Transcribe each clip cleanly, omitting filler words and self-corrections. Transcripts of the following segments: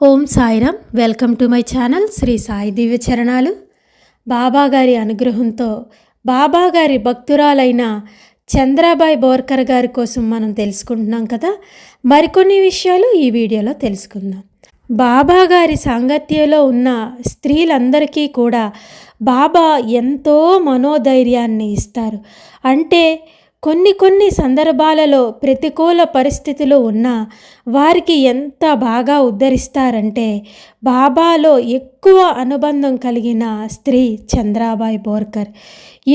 Om Sairam. Welcome to my channel Shri Sai Divya చరణాలు. బాబాగారి అనుగ్రహంతో బాబాగారి భక్తురాలైన చంద్రాబాయి బోర్కర్ గారి కోసం మనం తెలుసుకుంటున్నాం కదా. మరికొన్ని విషయాలు ఈ వీడియోలో తెలుసుకుందాం. బాబాగారి సాంగత్యంలో ఉన్న స్త్రీలందరికీ కూడా బాబా ఎంతో మనోధైర్యాన్ని ఇస్తారు. అంటే కొన్ని సందర్భాలలో ప్రతికూల పరిస్థితులు ఉన్నా వారికి ఎంత బాగా ఉద్ధరిస్తారంటే బాబాలో ఎక్కువ అనుబంధం కలిగిన స్త్రీ చంద్రాబాయి బోర్కర్.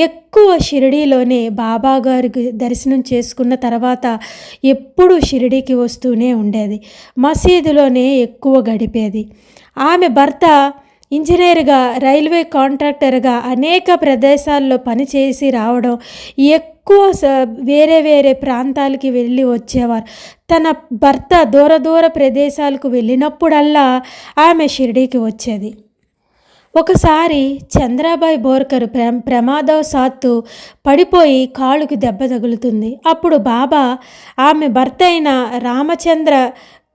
ఎక్కువ షిరిడీలోనే బాబా గారికి దర్శనం చేసుకున్న తర్వాత ఎప్పుడు షిరిడీకి వస్తూనే ఉండేది. మసీదులోనే ఎక్కువ గడిపేది. ఆమె భర్త ఇంజనీర్గా, రైల్వే కాంట్రాక్టర్గా అనేక ప్రదేశాల్లో పనిచేసి రావడం, ఎక్కువ వేరే ప్రాంతాలకి వెళ్ళి వచ్చేవారు. తన భర్త దూర ప్రదేశాలకు వెళ్ళినప్పుడల్లా ఆమె షిరిడీకి వచ్చేది. ఒకసారి చంద్రాబాయి బోర్కర్ ప్రమాదవశాత్తు పడిపోయి కాలుకి దెబ్బ తగులుతుంది. అప్పుడు బాబా ఆమె భర్త అయిన రామచంద్ర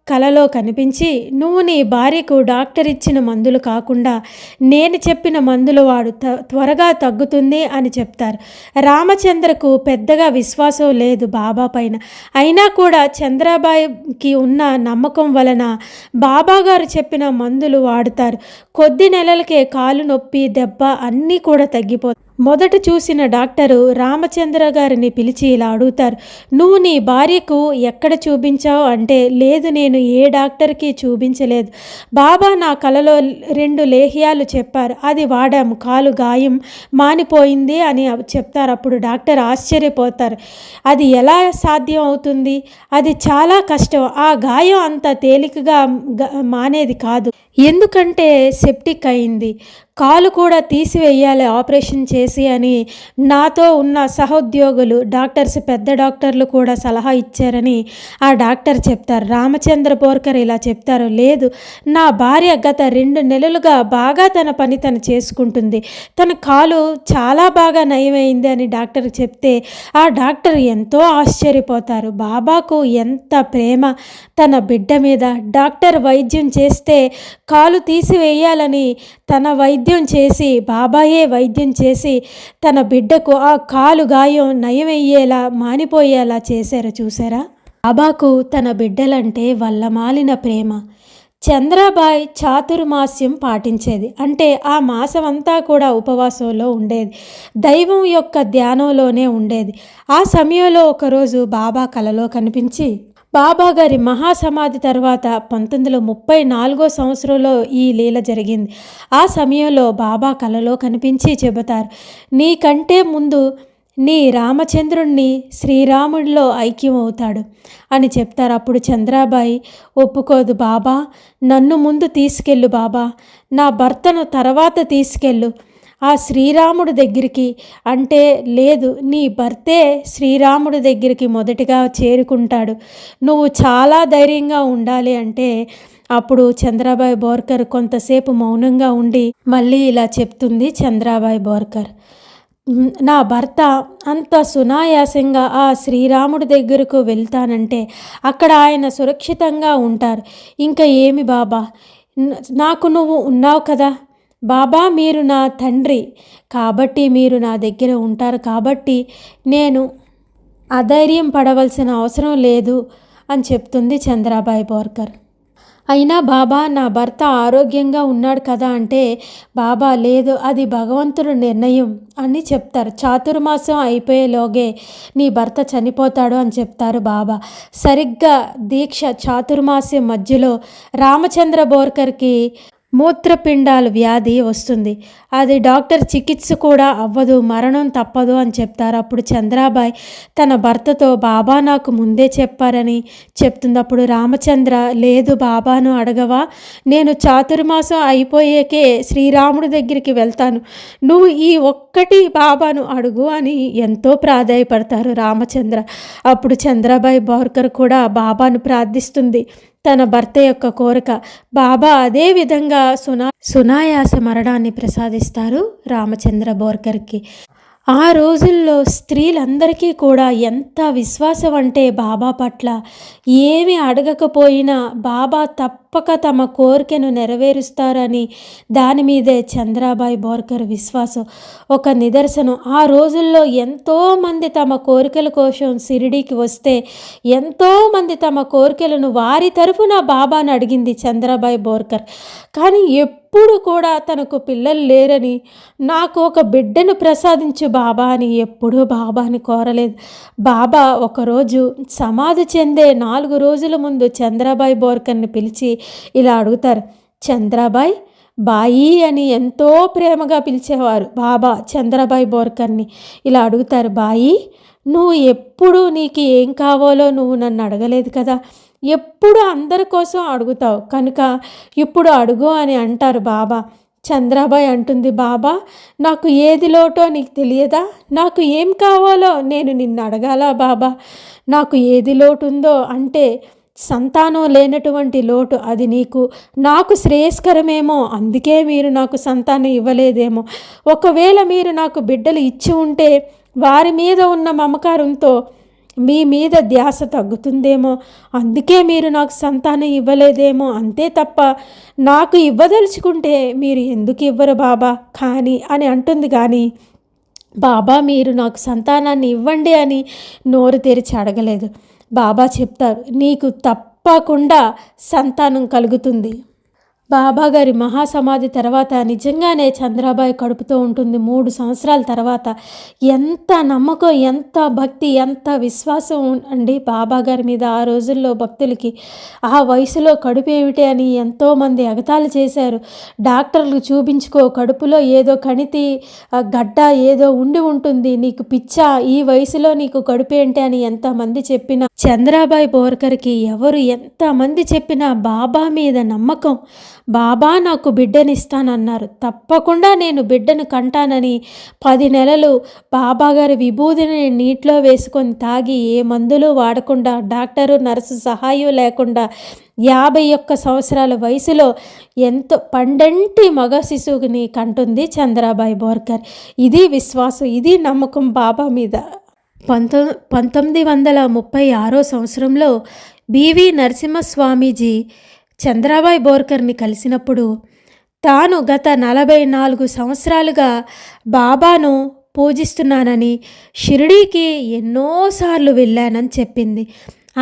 కలలో కనిపించి, నువ్వు నీ భార్యకు డాక్టర్ ఇచ్చిన మందులు కాకుండా నేను చెప్పిన మందులు వాడు, త్వరగా తగ్గుతుంది అని చెప్తారు. రామచంద్రకు పెద్దగా విశ్వాసం లేదు బాబా పైన. అయినా కూడా చంద్రాబాయికి ఉన్న నమ్మకం వలన బాబాగారు చెప్పిన మందులు వాడుతారు. కొద్ది నెలలకే కాలు నొప్పి, దెబ్బ అన్నీ కూడా తగ్గిపోతాయి. మొదట చూసిన డాక్టరు రామచంద్ర గారిని పిలిచి ఇలా అడుగుతారు, నువ్వు నీ భార్యకు ఎక్కడ చూపించావు అంటే, లేదు నేను ఏ డాక్టర్కి చూపించలేదు. బాబా నా కలలో 2 లేహ్యాలు చెప్పారు, అది వాడాము, కాలు గాయం మానిపోయింది అని చెప్తారు. అప్పుడు డాక్టర్ ఆశ్చర్యపోతారు. అది ఎలా సాధ్యం అవుతుంది? అది చాలా కష్టం. ఆ గాయం అంత తేలికగా మానేది కాదు. ఎందుకంటే సెప్టిక్ అయింది. కాలు కూడా తీసివేయాలి ఆపరేషన్ చేసి అని నాతో ఉన్న సహోద్యోగులు డాక్టర్స్, పెద్ద డాక్టర్లు కూడా సలహా ఇచ్చారని ఆ డాక్టర్ చెప్తారు. రామచంద్ర బోర్కర్ ఇలా చెప్తారు, లేదు నా భార్య గత 2 నెలలుగా బాగా తన పని తను చేసుకుంటుంది, తన కాలు చాలా బాగా నయమైంది అని డాక్టర్ చెప్తే ఆ డాక్టర్ ఎంతో ఆశ్చర్యపోతారు. బాబాకు ఎంత ప్రేమ తన బిడ్డ మీద. డాక్టర్ వైద్యం చేస్తే కాలు తీసివేయాలని తన వైద్యం చేసి, బాబాయే వైద్యం చేసి తన బిడ్డకు ఆ కాలు గాయం నయమయ్యేలా, మానిపోయేలా చేశారు. చూసారా? బాబాకు తన బిడ్డలంటే వల్లమాలిన ప్రేమ. చంద్రాబాయి చాతుర్మాస్యం పాటించేది. అంటే ఆ మాసం అంతా కూడా ఉపవాసంలో ఉండేది, దైవం యొక్క ధ్యానంలోనే ఉండేది. ఆ సమయంలో ఒకరోజు బాబా కలలో కనిపించి, బాబాగారి మహాసమాధి తర్వాత 1934 సంవత్సరంలో ఈ లీల జరిగింది. ఆ సమయంలో బాబా కలలో కనిపించి చెబుతారు, నీకంటే ముందు నీ రామచంద్రుణ్ణి శ్రీరాముడిలో ఐక్యమవుతాడు అని చెప్తారు. అప్పుడు చంద్రాబాయి ఒప్పుకోదు, బాబా నన్ను ముందు తీసుకెళ్ళు, బాబా నా భర్తను తర్వాత తీసుకెళ్ళు ఆ శ్రీరాముడి దగ్గరికి అంటే, లేదు నీ భర్తే శ్రీరాముడి దగ్గరికి మొదటిగా చేరుకుంటాడు, నువ్వు చాలా ధైర్యంగా ఉండాలి అంటే, అప్పుడు చంద్రాబాయి బోర్కర్ కొంతసేపు మౌనంగా ఉండి మళ్ళీ ఇలా చెప్తుంది చంద్రాబాయి బోర్కర్, నా భర్త అంత సునాయాసంగా ఆ శ్రీరాముడి దగ్గరకు వెళ్తానంటే అక్కడ ఆయన సురక్షితంగా ఉంటారు. ఇంకా ఏమి బాబా, నాకు నువ్వు ఉన్నావు కదా బాబా, మీరు నా తండ్రి కాబట్టి మీరు నా దగ్గర ఉంటారు కాబట్టి నేను అధైర్యం పడవలసిన అవసరం లేదు అని చెప్తుంది చంద్రాబాయి బోర్కర్. అయినా బాబా నా భర్త ఆరోగ్యంగా ఉన్నాడు కదా అంటే, బాబా లేదు అది భగవంతుడి నిర్ణయం అని చెప్తారు. చాతుర్మాసం అయిపోయేలోగే నీ భర్త చనిపోతాడు అని చెప్తారు బాబా. సరిగ్గా దీక్ష చాతుర్మాసం మధ్యలో రామచంద్ర బోర్కర్కి మూత్రపిండాలు వ్యాధి వస్తుంది. అది డాక్టర్ చికిత్స కూడా అవ్వదు, మరణం తప్పదు అని చెప్తారు. అప్పుడు చంద్రాబాయి తన భర్తతో, బాబా నాకు ముందే చెప్పారని చెప్తుంది. అప్పుడు రామచంద్ర, లేదు బాబాను అడగవా, నేను చాతుర్మాసం అయిపోయాకే శ్రీరాముడి దగ్గరికి వెళ్తాను, నువ్వు ఈ ఒక్కటి బాబాను అడుగు అని ఎంతో ప్రాధాయపడతారు రామచంద్ర. అప్పుడు చంద్రాబాయి బోర్కర్ కూడా బాబాను ప్రార్థిస్తుంది తన భర్త యొక్క కోరిక. బాబా అదే విధంగా సునాయాస మరణాన్ని ప్రసాదిస్తారు రామచంద్ర బోర్కర్కి. ఆ రోజుల్లో స్త్రీలందరికీ కూడా ఎంత విశ్వాసం అంటే బాబా పట్ల, ఏమి అడగకపోయినా బాబా తప్పక తమ కోరికను నెరవేరుస్తారని దాని మీదే చంద్రాబాయి బోర్కర్ విశ్వాసం ఒక నిదర్శనం. ఆ రోజుల్లో ఎంతోమంది తమ కోరికల కోసం షిరిడీకి వస్తే ఎంతోమంది తమ కోరికలను వారి తరఫున బాబాను అడిగింది చంద్రాబాయి బోర్కర్. కానీ ఎప్పుడు కూడా తనకు పిల్లలు లేరని, నాకు ఒక బిడ్డను ప్రసాదించు బాబా అని ఎప్పుడూ బాబాని కోరలేదు. బాబా ఒకరోజు సమాధి చెందే 4 రోజుల ముందు చంద్రాబాయి బోర్కర్ని పిలిచి ఇలా అడుగుతారు. చంద్రాబాయి బాయి అని ఎంతో ప్రేమగా పిలిచేవారు బాబా చంద్రాబాయి బోర్కర్ని. ఇలా అడుగుతారు, బాయి నువ్వు ఎప్పుడు నీకు ఏం కావాలో నువ్వు నన్ను అడగలేదు కదా, ఎప్పుడు అందరి కోసం అడుగుతావు కనుక ఇప్పుడు అడుగు అని అంటారు బాబా. చంద్రాబాయి అంటుంది, బాబా నాకు ఏది లోటో నీకు తెలియదా, నాకు ఏం కావాలో నేను నిన్ను అడగాలా బాబా, నాకు ఏది లోటు ఉందో అంటే సంతానం లేనటువంటి లోటు, అది నాకు శ్రేయస్కరమేమో, అందుకే మీరు నాకు సంతానం ఇవ్వలేదేమో, ఒకవేళ మీరు నాకు బిడ్డలు ఇచ్చి ఉంటే వారి మీద ఉన్న మమకారంతో మీ మీద ధ్యాస తగ్గుతుందేమో, అందుకే మీరు నాకు సంతానం ఇవ్వలేదేమో, అంతే తప్ప నాకు ఇవ్వదలుచుకుంటే మీరు ఎందుకు ఇవ్వరు బాబా కానీ అని అంటుంది. కానీ బాబా మీరు నాకు సంతానాన్ని ఇవ్వండి అని నోరు తెరిచి అడగలేదు. బాబా చెప్తారు, నీకు తప్పకుండా సంతానం కలుగుతుంది. బాబాగారి మహాసమాధి తర్వాత నిజంగానే చంద్రాబాయి కడుపుతో ఉంటుంది. 3 సంవత్సరాల తర్వాత ఎంత నమ్మకం, ఎంత భక్తి, ఎంత విశ్వాసం అండి బాబాగారి మీద. ఆ రోజుల్లో భక్తులకి ఆ వయసులో కడుపు ఏమిటి అని ఎంతోమంది ఎగతాళి చేశారు. డాక్టర్లు చూపించుకో, కడుపులో ఏదో కణితి గడ్డ ఏదో ఉండి ఉంటుంది, నీకు పిచ్చా, ఈ వయసులో నీకు కడుపు ఏంటి అని ఎంతమంది చెప్పినా చంద్రాబాయి బోర్కర్కి ఎవరు ఎంతమంది చెప్పినా బాబా మీద నమ్మకం. బాబా నాకు బిడ్డనిస్తానన్నారు, తప్పకుండా నేను బిడ్డను కంటానని 10 నెలలు బాబాగారి విభూదిని నీటిలో వేసుకొని తాగి ఏ మందులు వాడకుండా, డాక్టరు నర్సు సహాయం లేకుండా 51 సంవత్సరాల వయసులో ఎంతో పండంటి మగ శిశువుని కంటుంది చంద్రాబాయి బోర్కర్. ఇది విశ్వాసం, ఇది నమ్మకం బాబా మీద. 1936 సంవత్సరంలో బివి నరసింహస్వామీజీ చంద్రాబాయి బోర్కర్ని కలిసినప్పుడు తాను గత 44 సంవత్సరాలుగా బాబాను పూజిస్తున్నానని, షిరిడీకి ఎన్నోసార్లు వెళ్ళానని చెప్పింది.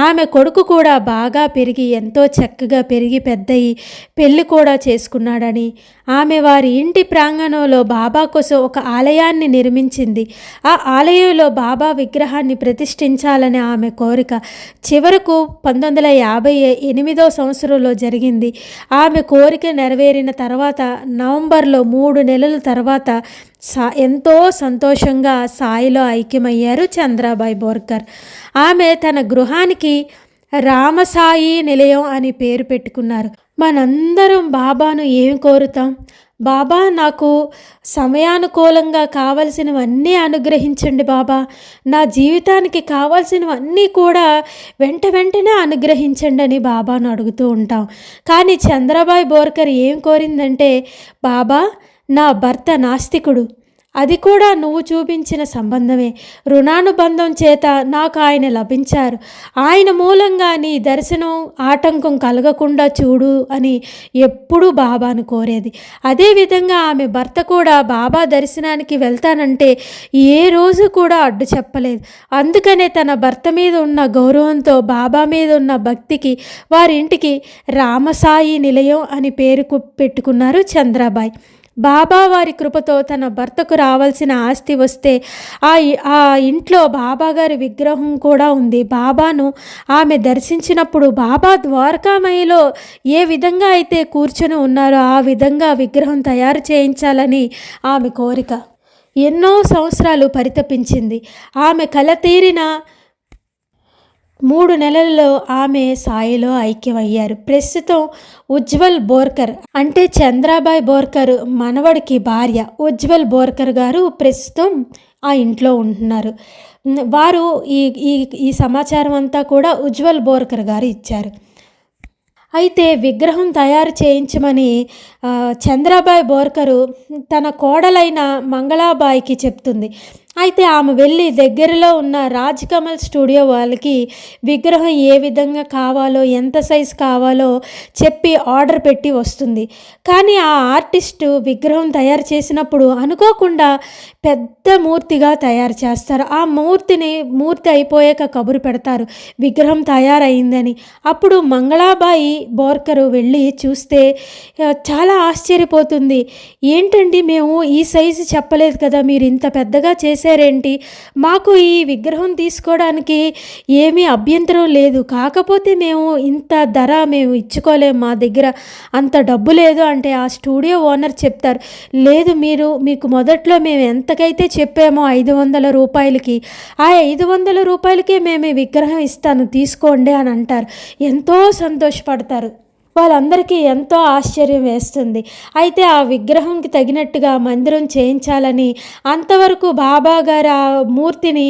ఆమె కొడుకు కూడా బాగా పెరిగి ఎంతో చక్కగా పెరిగి పెద్దయి పెళ్ళి కూడా చేసుకున్నాడని, ఆమె వారి ఇంటి ప్రాంగణంలో బాబా కోసం ఒక ఆలయాన్ని నిర్మించింది. ఆ ఆలయంలో బాబా విగ్రహాన్ని ప్రతిష్ఠించాలని ఆమె కోరిక చివరకు 1958 సంవత్సరంలో జరిగింది. ఆమె కోరిక నెరవేరిన తర్వాత నవంబర్లో 3 నెలల తర్వాత ఎంతో సంతోషంగా సాయిలో ఐక్యమయ్యారు చంద్రాబాయి బోర్కర్. ఆమె తన గృహానికి రామసాయి నిలయం అని పేరు పెట్టుకున్నారు. మనందరం బాబాను ఏం కోరుతాం? బాబా నాకు సమయానుకూలంగా కావలసినవన్నీ అనుగ్రహించండి బాబా, నా జీవితానికి కావాల్సినవన్నీ కూడా వెంటనే అనుగ్రహించండి అని బాబాను అడుగుతూ ఉంటాం. కానీ చంద్రాబాయి బోర్కర్ ఏం కోరిందంటే, బాబా నా భర్త నాస్తికుడు, అది కూడా నువ్వు చూపించిన సంబంధమే, రుణానుబంధం చేత నాకు ఆయన లభించారు, ఆయన మూలంగా నీ దర్శనం ఆటంకం కలగకుండా చూడు అని ఎప్పుడూ బాబాను కోరేది. అదేవిధంగా ఆమె భర్త కూడా బాబా దర్శనానికి వెళ్తానంటే ఏ రోజు కూడా అడ్డు చెప్పలేదు. అందుకనే తన భర్త మీద ఉన్న గౌరవంతో, బాబా మీద ఉన్న భక్తికి వారింటికి రామసాయి నిలయం అని పేరు పెట్టుకున్నారు చంద్రాబాయి. బాబా వారి కృపతో తన భర్తకు రావాల్సిన ఆస్తి వస్తే ఆ ఇంట్లో బాబాగారి విగ్రహం కూడా ఉంది. బాబాను ఆమె దర్శించినప్పుడు బాబా ద్వారకామయిలో ఏ విధంగా అయితే కూర్చొని ఉన్నారో ఆ విధంగా విగ్రహం తయారు చేయించాలని ఆమె కోరిక. ఎన్నో సంవత్సరాలు పరితపించింది. ఆమె కల తీరిన 3 నెలల్లో ఆమె సాయిలో ఐక్యమయ్యారు. ప్రస్తుతం ఉజ్వల్ బోర్కర్ అంటే చంద్రాబాయి బోర్కర్ మనవడికి భార్య ఉజ్వల్ బోర్కర్ గారు ప్రస్తుతం ఆ ఇంట్లో ఉంటున్నారు. వారు ఈ సమాచారం అంతా కూడా ఉజ్వల్ బోర్కర్ గారు ఇచ్చారు. అయితే విగ్రహం తయారు చేయించమని చంద్రాబాయి బోర్కరు తన కోడలైన మంగళాబాయికి చెప్తుంది. అయితే ఆమె వెళ్ళి దగ్గరలో ఉన్న రాజ్ కమల్ స్టూడియో వాళ్ళకి విగ్రహం ఏ విధంగా కావాలో, ఎంత సైజు కావాలో చెప్పి ఆర్డర్ పెట్టి వస్తుంది. కానీ ఆ ఆర్టిస్టు విగ్రహం తయారు చేసినప్పుడు అనుకోకుండా పెద్ద మూర్తిగా తయారు చేస్తారు. ఆ మూర్తి అయిపోయాక కబురు పెడతారు విగ్రహం తయారైందని. అప్పుడు మంగళాబాయి బోర్కర్ వెళ్ళి చూస్తే చాలా ఆశ్చర్యపోతుంది. ఏంటండి, మేము ఈ సైజు చెప్పలేదు కదా, మీరు ఇంత పెద్దగా చేశారేంటి? మాకు ఈ విగ్రహం తీసుకోవడానికి ఏమీ అభ్యంతరం లేదు, కాకపోతే మేము ఇంత ధర మేము ఇచ్చుకోలేము, మా దగ్గర అంత డబ్బు లేదు అంటే ఆ స్టూడియో ఓనర్ చెప్తారు, లేదు మీకు మొదట్లో మేము ఎంతకైతే చెప్పామో 500 రూపాయలకి, ఆ 500 రూపాయలకే మేము ఈ విగ్రహం ఇస్తాను తీసుకోండి అని అంటారు. ఎంతో సంతోషపడతారు. వాళ్ళందరికీ ఎంతో ఆశ్చర్యం వేస్తుంది. అయితే ఆ విగ్రహంకి తగినట్టుగా మందిరం చేయించాలని అంతవరకు బాబా గారు ఆ మూర్తిని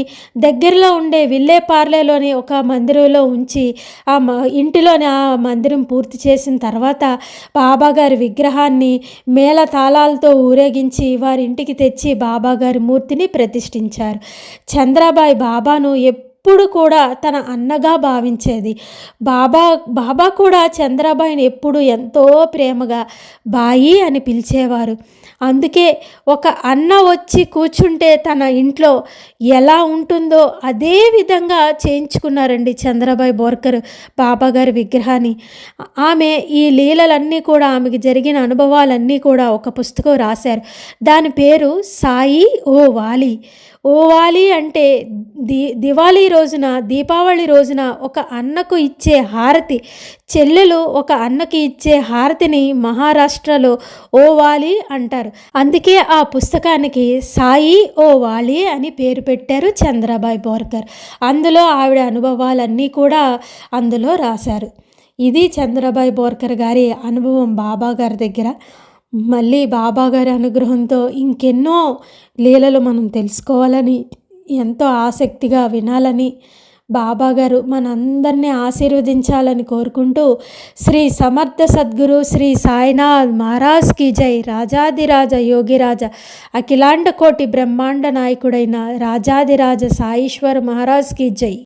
దగ్గరలో ఉండే విల్లేపార్లేలోని ఒక మందిరంలో ఉంచి ఇంటిలోని ఆ మందిరం పూర్తి చేసిన తర్వాత బాబాగారి విగ్రహాన్ని మేళ తాళాలతో ఊరేగించి వారి ఇంటికి తెచ్చి బాబాగారి మూర్తిని ప్రతిష్ఠించారు. చంద్రాబాయి బాబాను ఎప్పుడు కూడా తన అన్నగా భావించేది. బాబా కూడా చంద్రాబాయిని ఎప్పుడు ఎంతో ప్రేమగా బాయి అని పిలిచేవారు. అందుకే ఒక అన్న వచ్చి కూర్చుంటే తన ఇంట్లో ఎలా ఉంటుందో అదే విధంగా చేయించుకున్నారండి చంద్రాబాయి బోర్కర్ బాబాగారి విగ్రహాన్ని. ఆమె ఈ లీలలన్నీ కూడా, ఆమెకి జరిగిన అనుభవాలన్నీ కూడా ఒక పుస్తకం రాశారు. దాని పేరు సాయి ఓ వాలి. ఓ వాలి అంటే దివాళీ రోజున, దీపావళి రోజున ఒక అన్నకు ఇచ్చే హారతి, చెల్లెలు ఒక అన్నకి ఇచ్చే హారతిని మహారాష్ట్రలో ఓ వాలి అంటారు. అందుకే ఆ పుస్తకానికి సాయి ఓ వాలి అని పేరు పెట్టారు చంద్రాబాయి బోర్కర్. అందులో ఆవిడ అనుభవాలన్నీ కూడా అందులో రాశారు. ఇది చంద్రాబాయి బోర్కర్ గారి అనుభవం బాబా గారి దగ్గర. మళ్ళీ బాబాగారి అనుగ్రహంతో ఇంకెన్నో లీలలు మనం తెలుసుకోవాలని, ఎంతో ఆసక్తిగా వినాలని, బాబాగారు మనందరినీ ఆశీర్వదించాలని కోరుకుంటూ, శ్రీ సమర్థ సద్గురు శ్రీ సాయినాథ్ మహారాజ్ కీ జై. రాజాదిరాజ యోగిరాజ అఖిలాండ కోటి బ్రహ్మాండ నాయకుడైన రాజాదిరాజ సాయీశ్వర మహారాజ్ కీ జై.